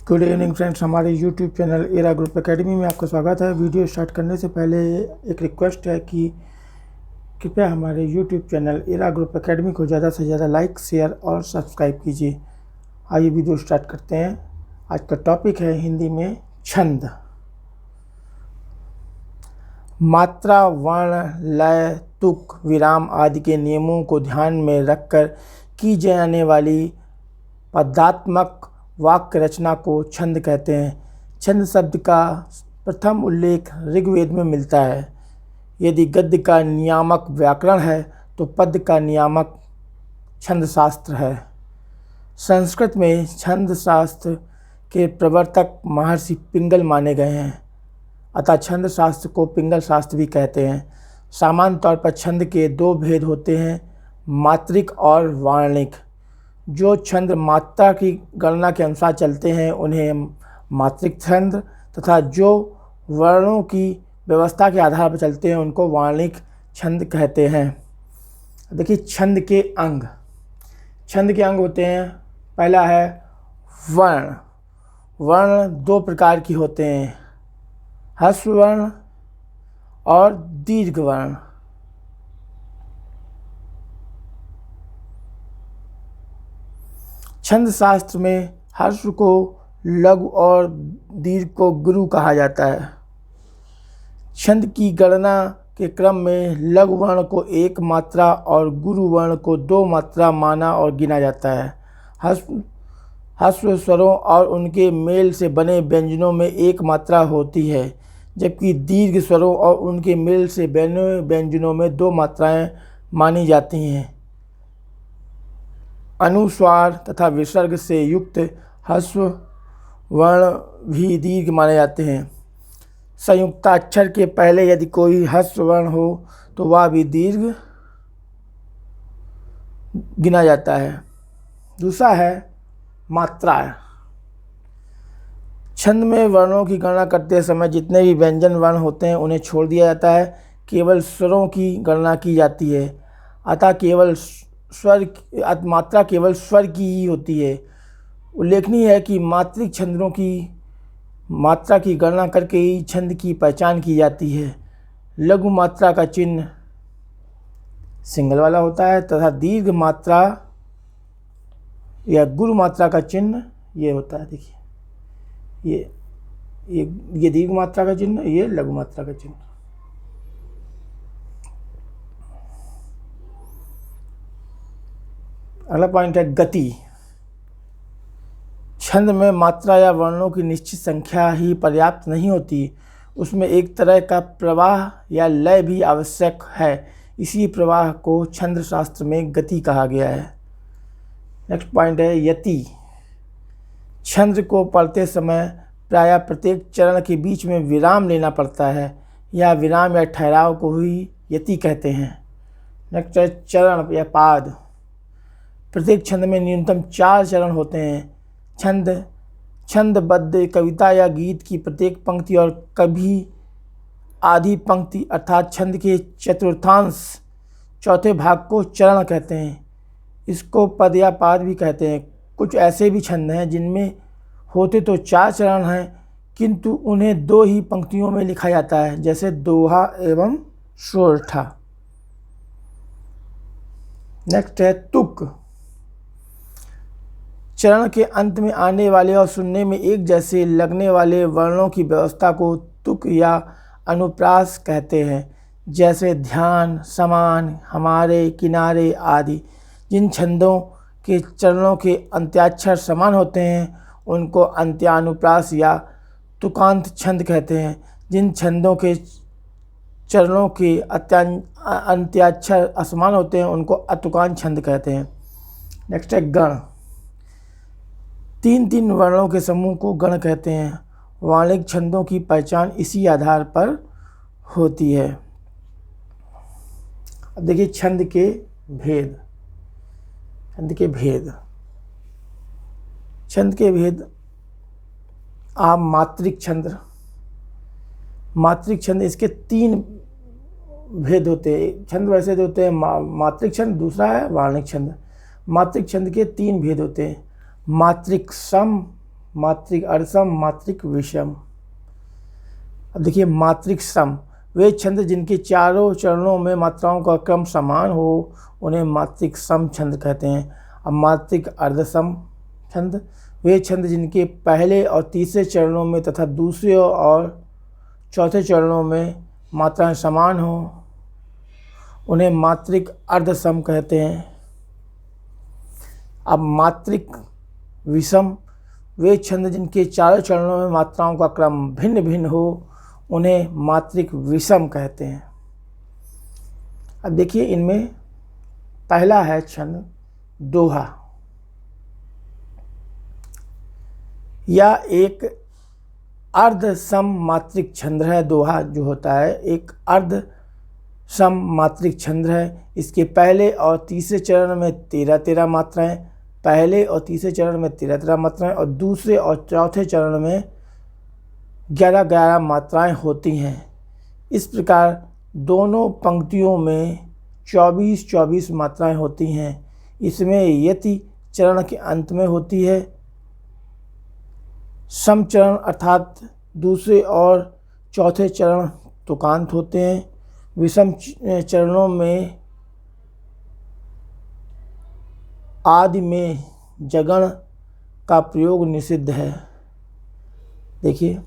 Good evening friends, हमारे YouTube channel era group academy में आपका स्वागत है। वीडियो स्टार्ट करने से पहले एक रिक्वेस्ट है कि कृपया हमारे YouTube channel era group academy को ज़्यादा से ज़्यादा लाइक, शेयर और सब्सक्राइब कीजिए। आइए वीडियो स्टार्ट करते हैं। आज का टॉपिक है हिंदी में छंद। मात्रा, वर्ण, लय, तुक, विराम आदि के नियमों को ध्यान में रखकर की जाने वाली पदात्मक वाक्य रचना को छंद कहते हैं। छंद शब्द का प्रथम उल्लेख ऋग्वेद में मिलता है। यदि गद्य का नियामक व्याकरण है तो पद्य का नियामक छंद शास्त्र है। संस्कृत में छंद शास्त्र के प्रवर्तक महर्षि पिंगल माने गए हैं, अतः छंद शास्त्र को पिंगल शास्त्र भी कहते हैं। सामान्य तौर पर छंद के दो भेद होते हैं, मात्रिक और वार्णिक। जो छंद मात्रा की गणना के अनुसार चलते हैं उन्हें मात्रिक छंद तथा जो वर्णों की व्यवस्था के आधार पर चलते हैं उनको वार्णिक छंद कहते हैं। देखिए छंद के अंग। छंद के अंग होते हैं, पहला है वर्ण। वर्ण दो प्रकार की होते हैं, ह्रस्व वर्ण और दीर्घ वर्ण। छंद शास्त्र में ह्रस्व को लघु और दीर्घ को गुरु कहा जाता है। छंद की गणना के क्रम में लघु वर्ण को एक मात्रा और गुरु वर्ण को दो मात्रा माना और गिना जाता है। ह्रस्व स्वरों और उनके मेल से बने व्यंजनों में एक मात्रा होती है, जबकि दीर्घ स्वरों और उनके मेल से बने व्यंजनों में दो मात्राएं मानी जाती हैं। अनुस्वार तथा विसर्ग से युक्त ह्रस्व वर्ण भी दीर्घ माने जाते हैं। संयुक्ताक्षर के पहले यदि कोई ह्रस्व वर्ण हो तो वह भी दीर्घ गिना जाता है। दूसरा है मात्रा। छंद में वर्णों की गणना करते समय जितने भी व्यंजन वर्ण होते हैं उन्हें छोड़ दिया जाता है, केवल स्वरों की गणना की जाती है। अतः केवल मात्रा केवल स्वर की ही होती है। उल्लेखनीय है कि मात्रिक छंदों की मात्रा की गणना करके ही छंद की पहचान की जाती है। लघु मात्रा का चिन्ह सिंगल वाला होता है तथा दीर्घ मात्रा या गुरु मात्रा का चिन्ह ये होता है। देखिए ये दीर्घ मात्रा का चिन्ह, ये लघु मात्रा का चिन्ह। अगला पॉइंट है गति। छंद में मात्रा या वर्णों की निश्चित संख्या ही पर्याप्त नहीं होती, उसमें एक तरह का प्रवाह या लय भी आवश्यक है। इसी प्रवाह को छंद शास्त्र में गति कहा गया है। नेक्स्ट पॉइंट है यति। छंद को पढ़ते समय प्रायः प्रत्येक चरण के बीच में विराम लेना पड़ता है। यह विराम या ठहराव को ही यति कहते हैं। नेक्स्ट है चरण या पाद। प्रत्येक छंद में न्यूनतम 4 चरण होते हैं। छंदबद्ध कविता या गीत की प्रत्येक पंक्ति और कभी आधी पंक्ति अर्थात छंद के चतुर्थांश चौथे भाग को चरण कहते हैं। इसको पद या पाद भी कहते हैं। कुछ ऐसे भी छंद हैं जिनमें होते तो 4 चरण हैं किंतु उन्हें 2 ही पंक्तियों में लिखा जाता है, जैसे दोहा एवं सोरठा। नेक्स्ट है तुक। चरण के अंत में आने वाले और सुनने में एक जैसे लगने वाले वर्णों की व्यवस्था को तुक या अनुप्रास कहते हैं, जैसे ध्यान, समान, हमारे, किनारे आदि। जिन छंदों के चरणों के अंत्याक्षर समान होते हैं उनको अंत्यानुप्रास या तुकांत छंद कहते हैं। जिन छंदों के चरणों के अंत्याक्षर असमान होते हैं उनको अतुकांत छंद कहते हैं। नेक्स्ट है गण। 3 वर्णों के समूह को गण कहते हैं। वार्णिक छंदों की पहचान इसी आधार पर होती है। अब देखिए छंद के भेद। छंद के भेद आप मात्रिक छंद इसके 3 भेद होते हैं। छंद वैसे होते हैं मात्रिक छंद, दूसरा है वार्णिक छंद। मात्रिक छंद के 3 भेद होते हैं, मात्रिक सम, मात्रिक अर्धसम, मात्रिक विषम। अब देखिए मात्रिक सम, वे छंद जिनके चारों चरणों में मात्राओं का क्रम समान हो उन्हें मात्रिक सम छंद कहते हैं। अब मात्रिक अर्धसम छंद, वे छंद जिनके पहले और तीसरे चरणों में तथा दूसरे और चौथे चरणों में मात्राएं समान हो उन्हें मात्रिक अर्धसम कहते हैं। अब मात्रिक विषम, वे छंद जिनके चारों चरणों में मात्राओं का क्रम भिन्न भिन्न हो उन्हें मात्रिक विषम कहते हैं। अब देखिए इनमें पहला है छंद दोहा। यह एक अर्ध सम मात्रिक छंद है। दोहा जो होता है एक अर्ध सम मात्रिक छंद है। इसके पहले और तीसरे चरण में 13-13 मात्राएं, पहले और तीसरे चरण में 13-13 मात्राएं और दूसरे और चौथे चरण में 11-11 मात्राएं होती हैं। इस प्रकार दोनों पंक्तियों में 24-24 मात्राएं होती हैं। इसमें यति चरण के अंत में होती है। सम चरण अर्थात दूसरे और चौथे चरण तुकांत होते हैं। विषम चरणों में आदि में जगण का प्रयोग निषिद्ध है। देखिए,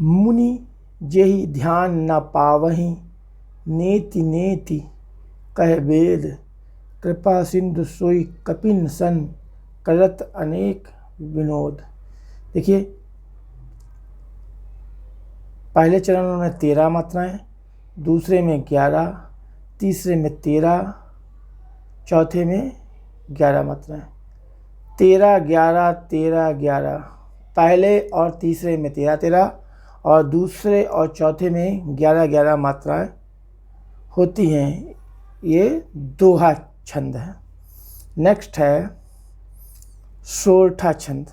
मुनि जेहि ध्यान न पावहीं, नेति नेति कह वेद, कृपा सिंधु सोई कपिन सन, करत अनेक विनोद। देखिए, पहले चरण में 13 मात्राएं, दूसरे में 11, तीसरे में 13, चौथे में 11 मात्राएं। 13-11 13-11, पहले और तीसरे में 13-13 और दूसरे और चौथे में 11-11 मात्राएं होती हैं। ये दोहा छंद है। नेक्स्ट है सोरठा छंद।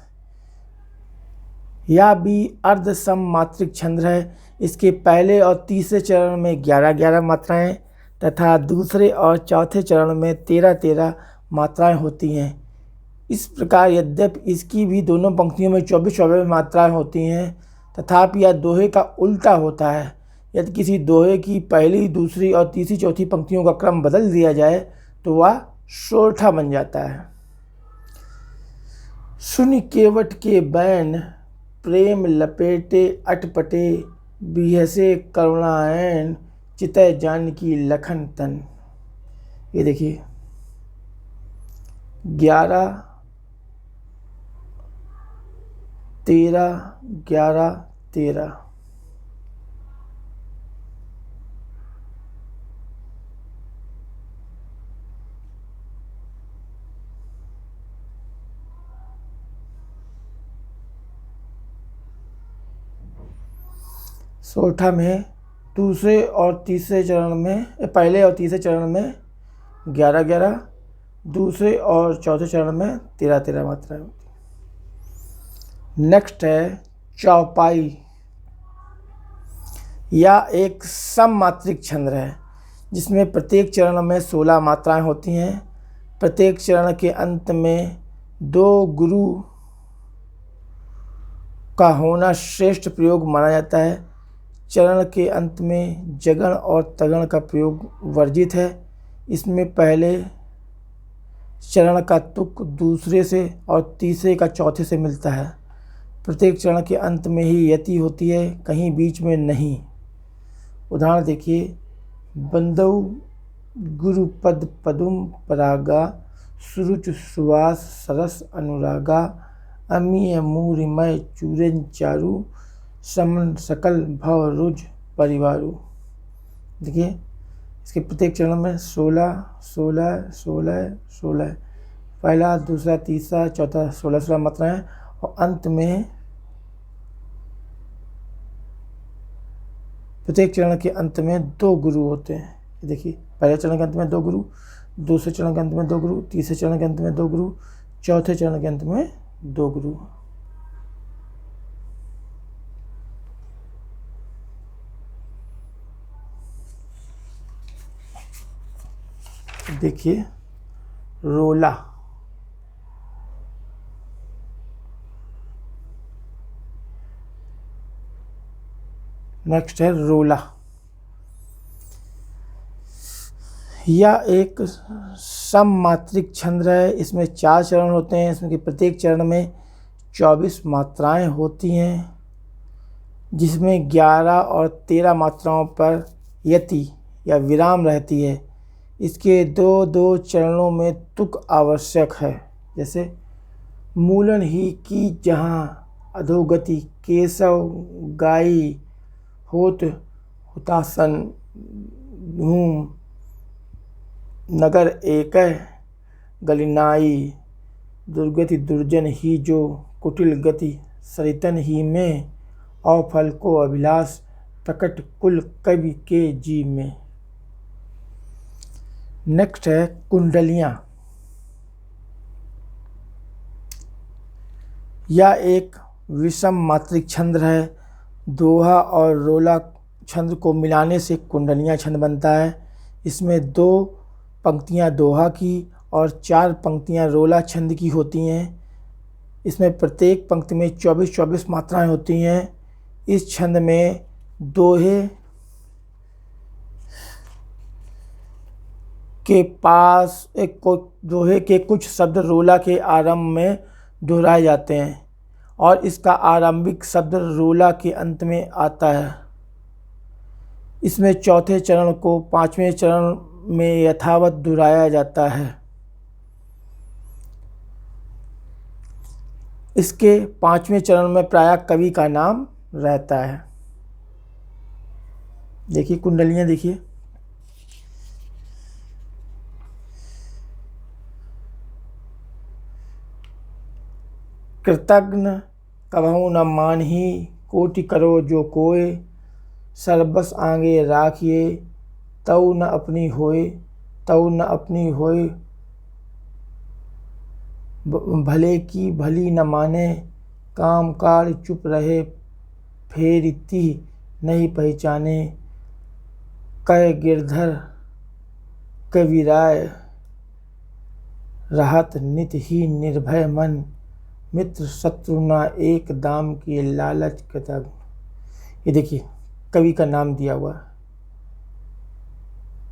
यह भी अर्ध सम मात्रिक छंद है। इसके पहले और तीसरे चरण में 11-11 मात्राएं तथा दूसरे और चौथे चरण में 13-13 मात्राएं होती हैं। इस प्रकार यद्यपि इसकी भी दोनों पंक्तियों में 24-24 मात्राएं होती हैं, तथापि यह दोहे का उल्टा होता है। यदि किसी दोहे की पहली, दूसरी और तीसरी, चौथी पंक्तियों का क्रम बदल दिया जाए तो वह सोरठा बन जाता है। सुनि केवट के बैन, प्रेम लपेटे अटपटे, बिहसे करुणायन, चितय जानकी लखन तन। ये देखिए 11 13 13। सोरठा में दूसरे और तीसरे चरण में, पहले और तीसरे चरण में 11-11, दूसरे और चौथे चरण में 13-13 मात्राएं होती हैं। नेक्स्ट है चौपाई। यह एक सम मात्रिक छंद है जिसमें प्रत्येक चरण में 16 मात्राएं होती हैं। प्रत्येक चरण के अंत में 2 गुरु का होना श्रेष्ठ प्रयोग माना जाता है। चरण के अंत में जगण और तगण का प्रयोग वर्जित है। इसमें पहले चरण का तुक दूसरे से और तीसरे का चौथे से मिलता है। प्रत्येक चरण के अंत में ही यति होती है, कहीं बीच में नहीं। उदाहरण देखिए, बंदौ गुरुपद पदुम परागा, सुरुच सुवास सरस अनुरागा, अमीय मूरिमय चूरन चारु, समन सकल भव रुज परिवारु। देखिए, इसके प्रत्येक चरण में 16 16 16 16, पहला, दूसरा, तीसरा, चौथा 16 मात्राएं और अंत में प्रत्येक चरण के अंत में 2 गुरु होते हैं। देखिए, पहले चरण के अंत में 2 गुरु, दूसरे चरण के अंत में 2 गुरु, तीसरे चरण के अंत में 2 गुरु, चौथे चरण के अंत में 2 गुरु। देखिए रोला। नेक्स्ट है रोला। यह एक सममात्रिक छंद है। इसमें 4 चरण होते हैं। इसमें कि प्रत्येक चरण में 24 मात्राएं होती हैं, जिसमें 11 और 13 मात्राओं पर यति या विराम रहती है। इसके 2-2 चरणों में तुक आवश्यक है। जैसे मूलन ही की जहाँ अधोगति, केशव गाई होत हुतासन, धूम नगर एक गलिनाई, दुर्गति दुर्जन ही जो कुटिल गति, सरितन ही में अफल को अभिलाष, प्रकट कुल कवि के जी में। नेक्स्ट है कुंडलियाँ। यह एक विषम मात्रिक छंद है। दोहा और रोला छंद को मिलाने से कुंडलियाँ छंद बनता है। इसमें 2 पंक्तियाँ दोहा की और 4 पंक्तियाँ रोला छंद की होती हैं। इसमें प्रत्येक पंक्ति में 24-24 मात्राएं होती हैं। इस छंद में दोहे के कुछ शब्द रोला के आरंभ में दोहराए जाते हैं और इसका आरंभिक शब्द रोला के अंत में आता है। इसमें चौथे चरण को 5वें चरण में यथावत दोहराया जाता है। इसके 5वें चरण में प्रायः कवि का नाम रहता है। देखिए कुंडलियाँ देखिए। कृतघ्न कबहु न मानही, कोटि करो जो कोय, सर्वस आगे राखिए, तऊ न अपनी होय, तऊ न अपनी होय, भले की भली न माने, काम कार चुप रहे, फेरिती नहीं पहचाने, कह गिरधर कविराय, रहत नित ही निर्भय मन, मित्र शत्रु ना एक दाम की लालच कृतघ्न। ये देखिए कवि का नाम दिया हुआ है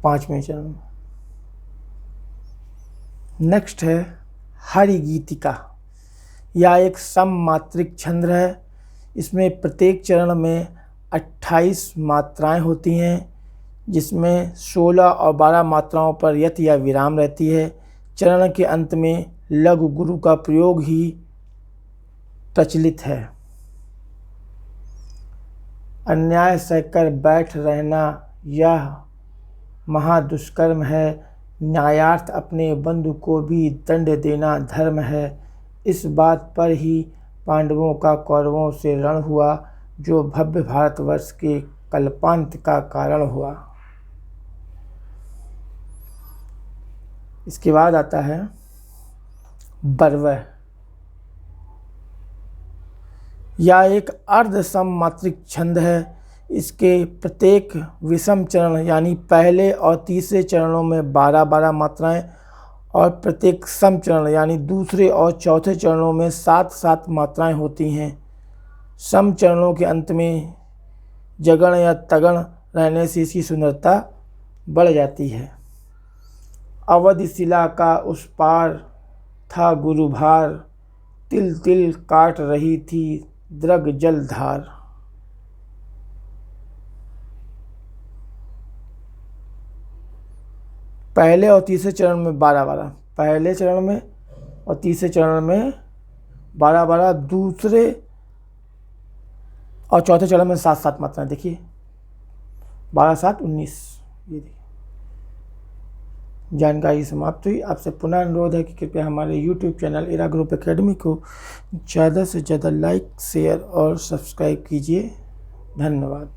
5वें चरण में। नेक्स्ट है हरिगीतिका। यह एक सममात्रिक छंद है। इसमें प्रत्येक चरण में 28 मात्राएं होती हैं, जिसमें 16 और 12 मात्राओं पर यति या विराम रहती है। चरण के अंत में लघु गुरु का प्रयोग ही प्रचलित है। अन्याय सहकर बैठ रहना यह महादुष्कर्म है, न्यायार्थ अपने बंधु को भी दंड देना धर्म है। इस बात पर ही पांडवों का कौरवों से रण हुआ, जो भव्य भारतवर्ष के कल्पांत का कारण हुआ। इसके बाद आता है बरवह। यह एक अर्ध सममात्रिक छंद है। इसके प्रत्येक विषम चरण यानी पहले और तीसरे चरणों में 12-12 मात्राएं और प्रत्येक सम चरण यानी दूसरे और चौथे चरणों में 7-7 मात्राएं होती हैं। सम चरणों के अंत में जगण या तगण रहने से इसकी सुंदरता बढ़ जाती है। अवधि शिला का उस पार था गुरुभार, तिल तिल काट रही थी द्रग जलधार। पहले और तीसरे चरण में 12-12, पहले चरण में और तीसरे चरण में 12-12, दूसरे और चौथे चरण में 7-7 मात्राएं। देखिए 12-7-19। ये देखिए जानकारी समाप्त हुई। आपसे पुनः अनुरोध है कि कृपया हमारे YouTube channel era group academy को ज़्यादा से ज़्यादा लाइक, शेयर और सब्सक्राइब कीजिए। धन्यवाद।